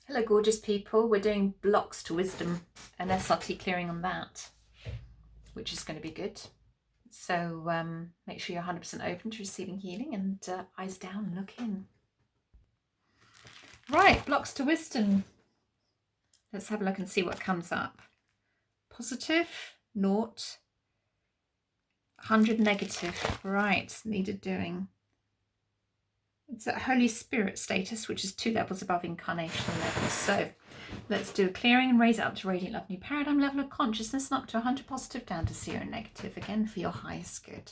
Hello, gorgeous people. We're doing blocks to wisdom and SRT clearing on that, which is going to be good. So make sure you're 100% open to receiving healing and eyes down, look in. Right, blocks to wisdom. Let's have a look and see what comes up. Positive, 0, 100 negative. Right, needed doing. It's at Holy Spirit status, which is 2 levels above incarnation level. So let's do a clearing and raise it up to radiant love, new paradigm level of consciousness, and up to 100 positive, down to 0 negative, again for your highest good.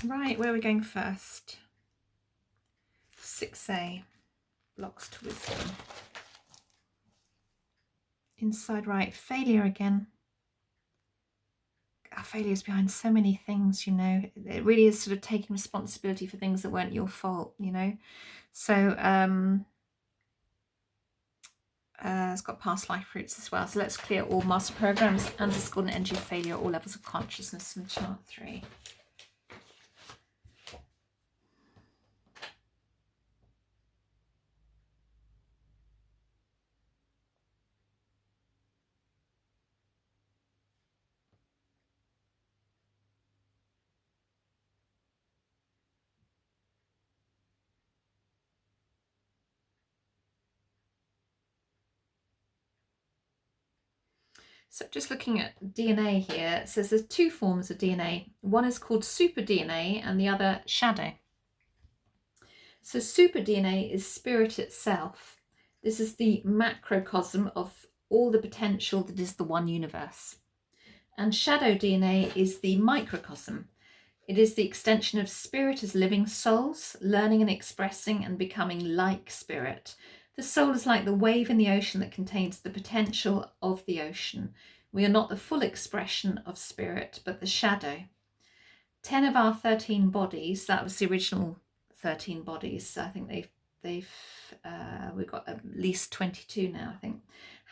Right, where are we going first? 6A, blocks to wisdom. Inside right, failure again. Our failure is behind so many things, you know. It really is sort of taking responsibility for things that weren't your fault, you know. So it's got past life roots as well. So let's clear all master programs and discordant energy of failure at all levels of consciousness in chart 3. So just looking at DNA here, it says there's 2 forms of DNA. One is called super DNA and the other shadow. So super DNA is spirit itself. This is the macrocosm of all the potential that is the one universe. And shadow DNA is the microcosm. It is the extension of spirit as living souls, learning and expressing and becoming like spirit. The soul is like the wave in the ocean that contains the potential of the ocean. We are not the full expression of spirit, but the shadow. 10 of our 13 bodies, that was the original 13 bodies. I think we've got at least 22 now, I think,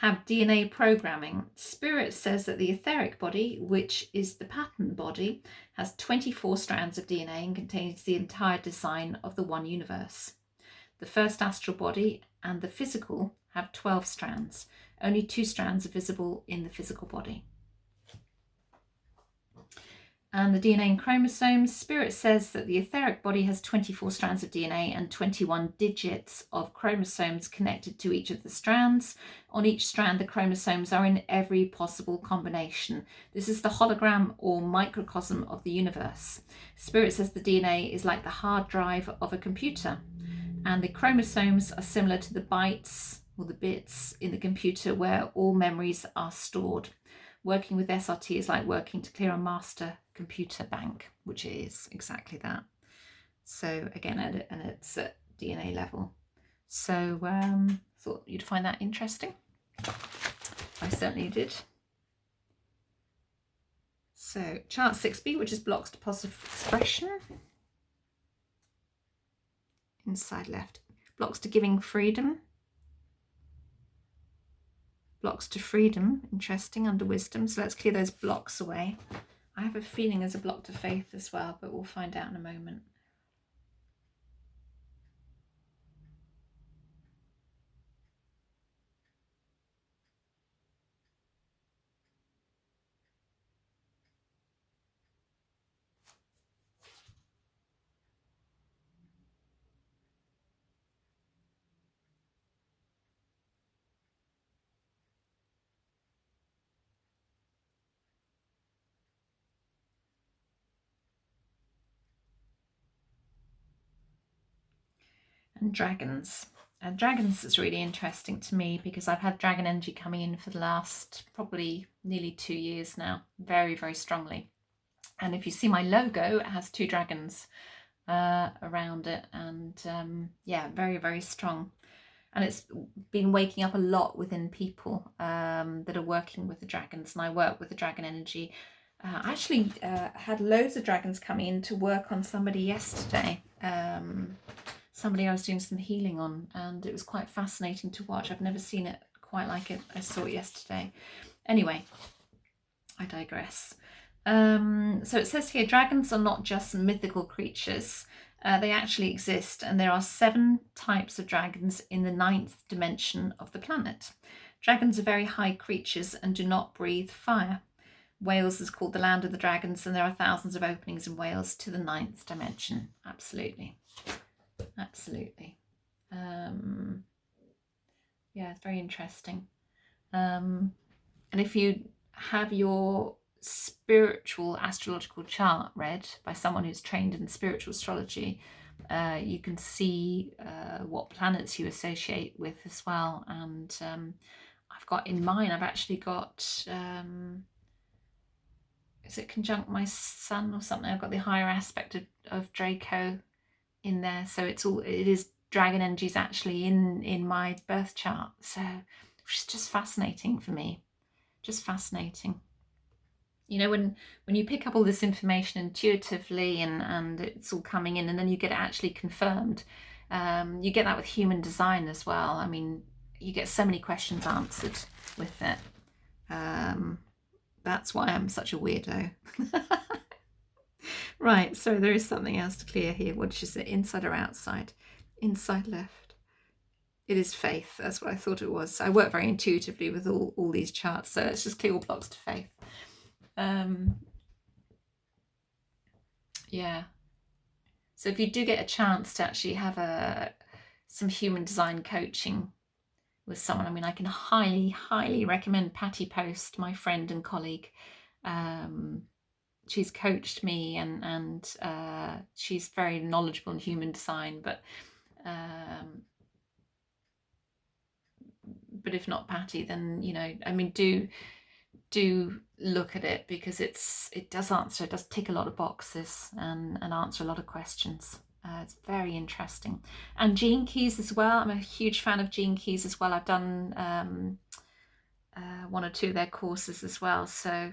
have DNA programming. Spirit says that the etheric body, which is the pattern body, has 24 strands of DNA and contains the entire design of the one universe. The first astral body and the physical have 12 strands. Only 2 strands are visible in the physical body. And the DNA and chromosomes, Spirit says that the etheric body has 24 strands of DNA and 21 digits of chromosomes connected to each of the strands. On each strand, the chromosomes are in every possible combination. This is the hologram or microcosm of the universe. Spirit says the DNA is like the hard drive of a computer, and the chromosomes are similar to the bytes or the bits in the computer where all memories are stored. Working with SRT is like working to clear a master computer bank, which is exactly that. So again, and it's at DNA level. So thought you'd find that interesting. I certainly did. So chart 6B, which is blocks to positive expression. Inside left. Blocks to giving freedom. Blocks to freedom, interesting, under wisdom. So let's clear those blocks away. I have a feeling there's a block to faith as well, but we'll find out in a moment. And dragons. And dragons is really interesting to me because I've had dragon energy coming in for the last probably nearly 2 years now, very, very strongly. And if you see my logo, it has 2 dragons around it, and yeah, very, very strong. And it's been waking up a lot within people that are working with the dragons, and I work with the dragon energy. I actually had loads of dragons coming in to work on somebody yesterday. Somebody I was doing some healing on, and it was quite fascinating to watch. I've never seen it quite like it. I saw it yesterday. Anyway, I digress. So it says here, dragons are not just mythical creatures. They actually exist, and there are 7 types of dragons in the 9th dimension of the planet. Dragons are very high creatures and do not breathe fire. Wales is called the land of the dragons, and there are thousands of openings in Wales to the 9th dimension. Absolutely. Absolutely. Yeah, it's very interesting. And if you have your spiritual astrological chart read by someone who's trained in spiritual astrology, you can see what planets you associate with as well. And I've got in mine, I've actually got, is it conjunct my sun or something? I've got the higher aspect of Draco in there, so it is dragon energies actually in my birth chart, so which is just fascinating for me, just fascinating. You know, when you pick up all this information intuitively and it's all coming in, and then you get it actually confirmed. You get that with human design as well. I mean, you get so many questions answered with it. That's why I'm such a weirdo. Right, so there is something else to clear here. What is it, inside or outside? Inside left. It is faith, that's what I thought it was. I work very intuitively with all these charts, so let's just clear all blocks to faith. Yeah. So if you do get a chance to actually have some human design coaching with someone, I mean, I can highly, highly recommend Patty Post, my friend and colleague. She's coached me, and she's very knowledgeable in human design, but if not Patty, then, you know, I mean, do look at it, because it does tick a lot of boxes and answer a lot of questions. It's very interesting. And Gene Keys as well. I'm a huge fan of Gene Keys as well. I've done 1 or 2 of their courses as well. So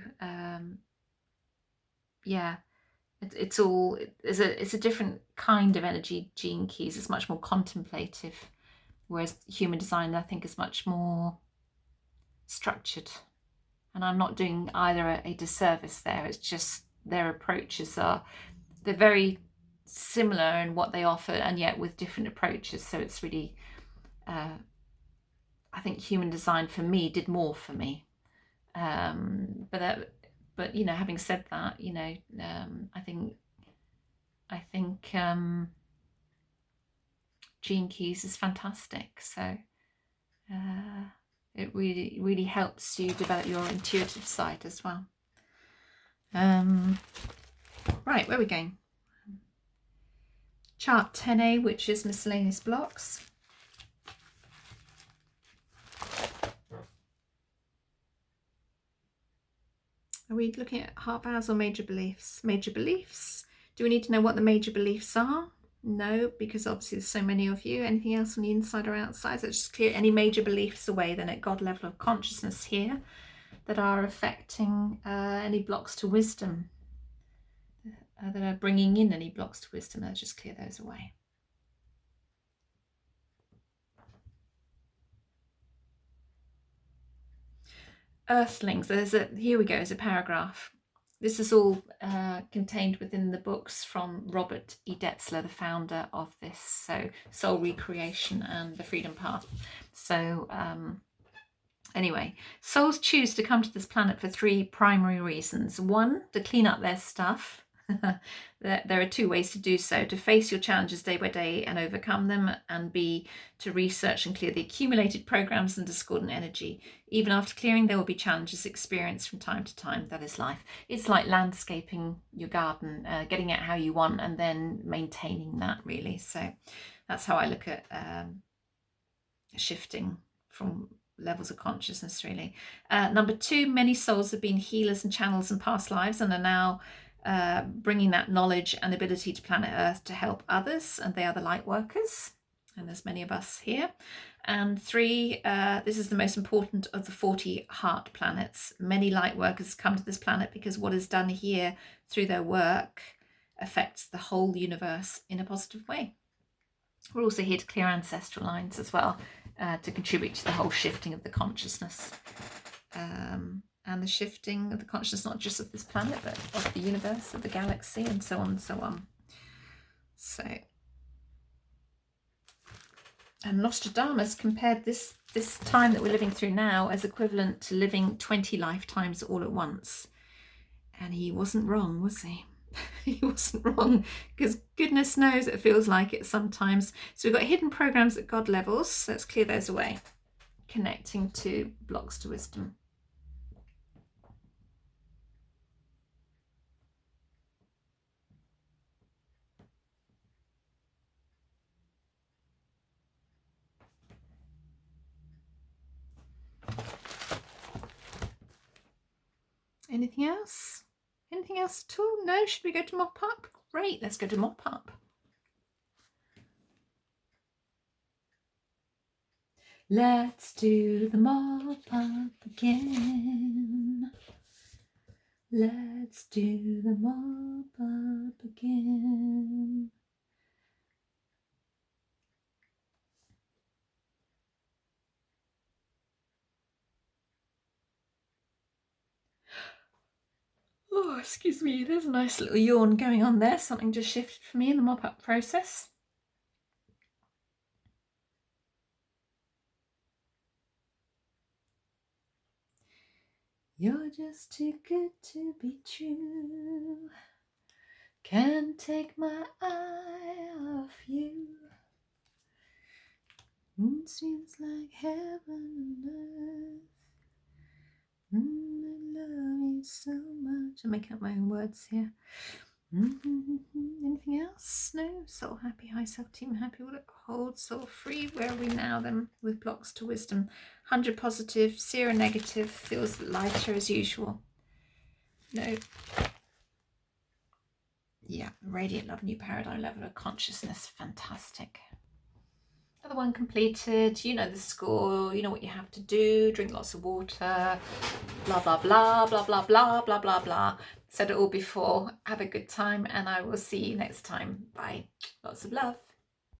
yeah, it's a different kind of energy. Gene Keys is much more contemplative, whereas human design, I think, is much more structured. And I'm not doing either a disservice there. It's just their approaches they're very similar in what they offer, and yet with different approaches. So it's really, I think human design for me did more for me. But you know, having said that, you know, I think Gene Keys is fantastic. So it really, really helps you develop your intuitive side as well. Right, where are we going? Chart 10A, which is miscellaneous blocks. Are we looking at heart vows or major beliefs? Major beliefs. Do we need to know what the major beliefs are? No, because obviously there's so many of you. Anything else on the inside or outside? So let's just clear any major beliefs away then at God level of consciousness here that are affecting any blocks to wisdom, that are bringing in any blocks to wisdom. Let's just clear those away. Earthlings. Here we go, there's a paragraph. This is all contained within the books from Robert E. Detzler, the founder of this, so Soul Recreation and the Freedom Path. So anyway, souls choose to come to this planet for 3 primary reasons. 1, to clean up their stuff. There are two ways to do so: to face your challenges day by day and overcome them, and B, to research and clear the accumulated programs and discordant energy. Even after clearing, there will be challenges experienced from time to time. That is life. It's like landscaping your garden, getting it how you want and then maintaining that, really. So that's how I look at shifting from levels of consciousness, really. Number 2, many souls have been healers and channels in past lives and are now bringing that knowledge and ability to planet Earth to help others, and they are the light workers, and there's many of us here. And 3, this is the most important of the 40 heart planets. Many light workers come to this planet because what is done here through their work affects the whole universe in a positive way. We're also here to clear ancestral lines as well, to contribute to the whole shifting of the consciousness, and the shifting of the consciousness, not just of this planet, but of the universe, of the galaxy, and so on and so on. So, and Nostradamus compared this time that we're living through now as equivalent to living 20 lifetimes all at once. And he wasn't wrong, was he? He wasn't wrong, because goodness knows it feels like it sometimes. So we've got hidden programs at God levels. So let's clear those away. Connecting to blocks to wisdom. Anything else? Anything else at all? No? Should we go to mop up? Great, let's go to mop up. Let's do the mop up again. Let's do the mop up again. Oh, excuse me, there's a nice little yawn going on there. Something just shifted for me in the mop-up process. You're just too good to be true. Can't take my eye off you. It seems like heaven and earth. I love you so much. I'm making up my own words here. Anything else? No? Soul happy, high self-team happy. Will it hold? Soul free? Where are we now then with blocks to wisdom? 100 positive, 0 negative. Feels lighter as usual. No. Yeah, radiant love, new paradigm level of consciousness. Fantastic. Another one completed. You know the score. You know what you have to do. Drink lots of water. Blah, blah, blah, blah, blah, blah, blah, blah, blah. Said it all before. Have a good time, and I will see you next time. Bye. Lots of love.